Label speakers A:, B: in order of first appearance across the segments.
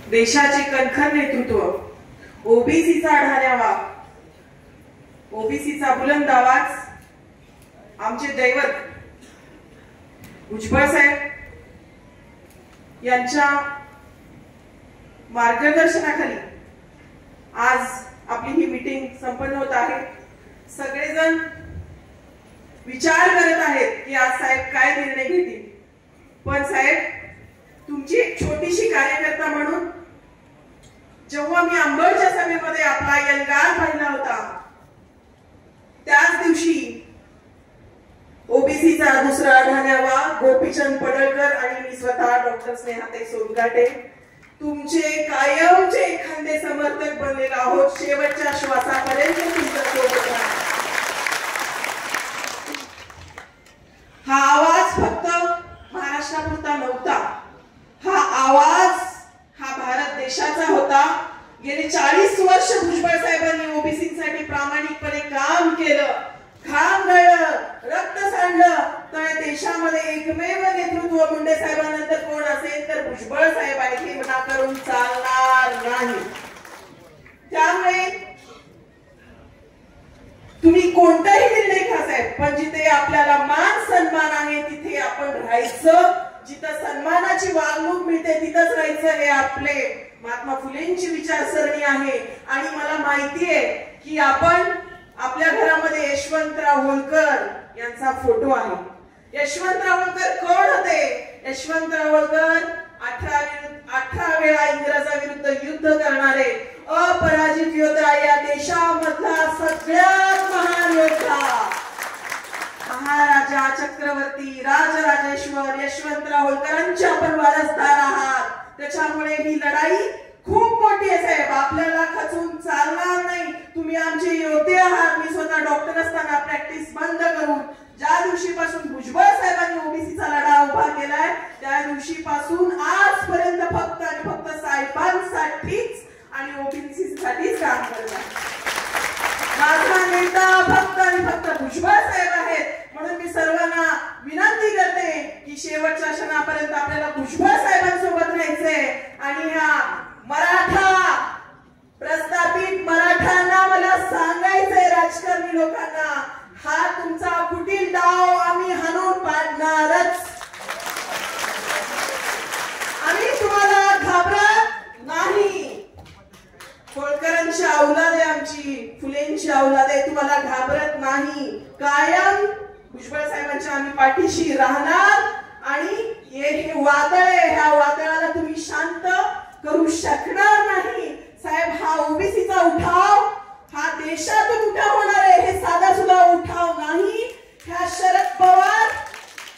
A: देशाचे कणखर नेतृत्व, ओबीसीचा आढावा, ओबीसीचा बुलंद आवाज, आमचे दैवत भुजबळ साहेब यांच्या मार्गदर्शनाखाली आज आपली ही मीटिंग संपन्न होत आहे। सगळेजण विचार करत आहेत की आज साहेब काय निर्णय घेतील, पण साहेब तुमची एक छोटीशी कार्यकर्ता म्हणून जेव्हा मी अंबडच्या सभेमध्ये आपला यंगार पाहिला होता, त्याच दिवशी ओबीसीचा दुसरा आढावा गोपीचंद पडळकर आणि मी स्वतः डॉक्टर स्नेहाताई सोनकाटे तुमचे कायमचे एखादे समर्थक बनलेलो आहोत। शेवटच्या श्वासापर्यंत तुमच्या सोबत राहणार। हा आवाज फक्त महाराष्ट्रापुरता नव्हता, हा आवाज हा भारत देशाचा होता। गेली 40 वर्ष भुजबळ साहेबांनी ओबीसीसाठी प्रामाणिकपणे काम केलं, घाम गळलं, रक्त सांडलं, तर देशामध्ये एकमेव नेतृत्व मुंडे साहेबांनंतर कोण असेल तर भुजबळ साहेब आहेत, हे मना करून चालणार नाही। त्यामुळे तुम्ही कोणताही निर्णय घ्या साहेब, पण जिथे आपल्याला मान सन्मान आहे तिथे आपण राहायचं, जिथं सन्मानाची वागणूक मिळते तिथंच राहायचं। हे आपले महात्मा फुलेंची विचारसरणी आहे। आणि मला माहिती आहे की आपण आपल्या घरामध्ये यशवंतराव होळकर यांचा फोटो आहे। यशवंतराव होळकर कोण होते? यशवंतराव होळकर 18 वेळा इंग्रजाविरुद्ध युद्ध करणारे अपराजित योद्धा, या देशामधला सगळ्यात महान योद्धा, महाराजा चक्रवर्ती राजराजेश्वर यशवंतराव होळकरांचे आपण वारसदार आहात। त्याच्यामुळे ही लढाई खूप मोठी आहे साहेब, आपल्याला खचून चालणार नाही। तुम्ही आमचे योद्धे आहात। मी स्वतः डॉक्टर असताना प्रॅक्टिस बंद करून ज्या दिवशीपासून भुजबळ साहेबांनी ओबीसीचा लढा उभा केलाय त्या दिवशीपासून आजपर्यंत फक्त आणि फक्त साहेबांसाठीच आणि ओबीसीसाठीच काम करत आहे। माझा नेता फक्त आणि फक्त भुजबळ साहेब आहेत। म्हणून मी सर्वांना विनंती करते की शेवटच्या क्षणापर्यंत आपल्याला भुजबळ साहेबांसोबत राहायचंय। आणि ह्या मराठा प्रस्थापित मराठ्यांना मला सांगायचंय, राजकारणी लोकांना, हा तुमचा कुटील डाव आम्ही हाणून पाडणारच। आम्ही तुम्हाला घाबरत नाही। होळकरांची औलाद आहे आमची, फुलेंची औलाद आहे, तुम्हाला घाबरत नाही। कायम भुजबळ साहेबांच्या आम्ही पाठीशी राहणार। आणि हे वादळ आहे, ह्या वादळाला तुम्ही शांत करू शकणार नाही साहेब। हा ओबीसीचा उठाव हा देशातून उठाव होणार आहे, हे साधा सुद्धा उठाव नाही। ह्या शरद पवार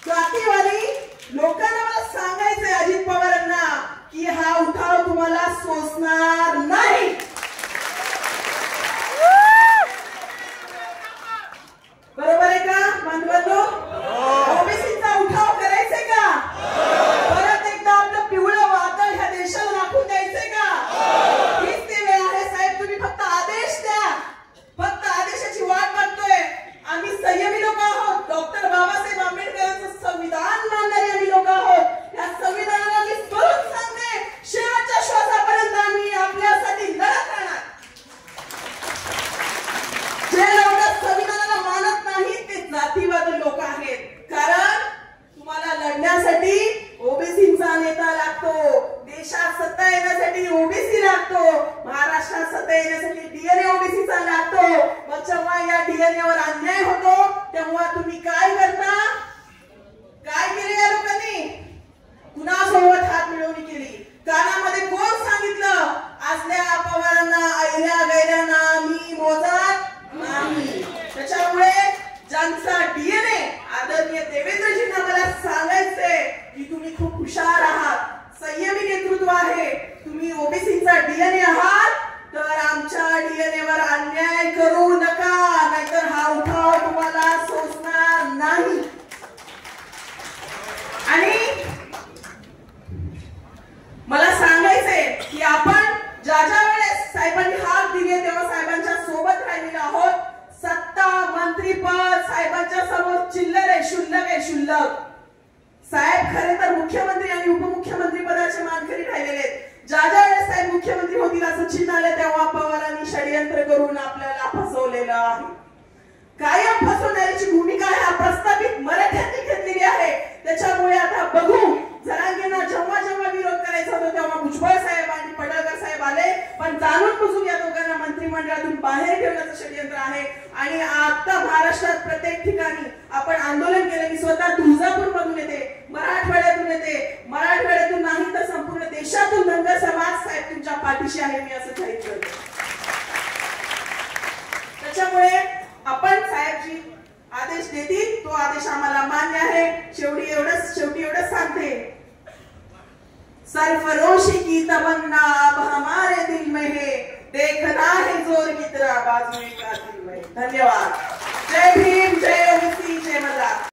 A: जातीवादी लोकांना मला सांगायचंय, अजित पवारांना, की हा उठाव तुम्हाला सोसणार नाही। बरोबर आहे का बांधवांनो? ओबीसीचा उठाव करायचंय का? परत एकदा आपलं पिवळं वादळ ह्या देशाला दाखवून द्यायचंय का? हीच ती वेळ आहे साहेब, तुम्ही फक्त आदेश द्या, फक्त आदेशाची वाट बघतोय। आम्ही संयमी लोक आहोत, डॉक्टर बाबासाहेब आंबेडकरांचं संविधान मानणारे आम्ही लोक आहोत। या संविधानाला मी स्वरूप सांगते, शेवटच्या श्वासापर्यंत आम्ही आपल्यासाठी लढत राहणार। जे लोक संविधानाला मानत नाहीत ते जातीवादी लोक आहेत, कारण तुम्हाला लढण्यासाठी ओबीसीचा नेता लागतो, देशात सत्ता येण्यासाठी ओबीसी लागतो, महाराष्ट्रात सत्ता येण्यासाठी डीएनए ओबीसीचा लागतो। मग जेव्हा या डीएनए वर अन्याय होतो तेव्हा तुम्ही काय करता? काय केले या लोकांनी? कुणासोबत हात मिळवणी केली? कानामध्ये कोण सांगितलं असल्या पवारांना, ऐऱ्या गैऱ्यांना मी मोजत नाही। त्याच्यामुळे ज्यांचा डीएनए आदरणीय देवेंद्रजींना मला सांगायचंय की तुम्ही खूप हुशार आहात, संयमी नेतृत्व आहे, तुम्ही ओबीसीचा डीएनए आहात, तर आमच्या डीएनए वर अन्याय करू नका, नाहीतर हा उठाव तुम्हाला सोसणार नाही। आणि मला सांगायचंय की आपण ज्या ज्या वेळेस साहेबांनी हाक दिली तेव्हा साहेबांच्या सोबत राहिलेलो आहोत। सत्ता मंत्रीपद साहेबांच्या समोर चिल्लर आहे, क्षुल्लक आहे, क्षुल्लक। साहेब खरे तर मुख्यमंत्री आणि उपमुख्यमंत्री आणि आता महाराष्ट्रात प्रत्येक ठिकाणी आपण आंदोलन केलं. मी स्वतः तुळजापूर मधून येते, मराठवाड्यातून येते, मराठवाड्यातून नाही तर संपूर्ण देशातून धनगर समाज साहेब तुमच्या पाठीशी आहे, मी असं जाहीर करतो. त्याच्यामुळे आपण साहेबजी आदेश देतील तो आदेश आम्हाला मान्य आहे. शेवटी एवढंच सांगते, सरफरोशी की तमन्ना अब हमारे दिल में है, देखना है जोर कितना बाजू का दिल में. धन्यवाद. जय भीम, जय ओबीसी, जय मल्हार.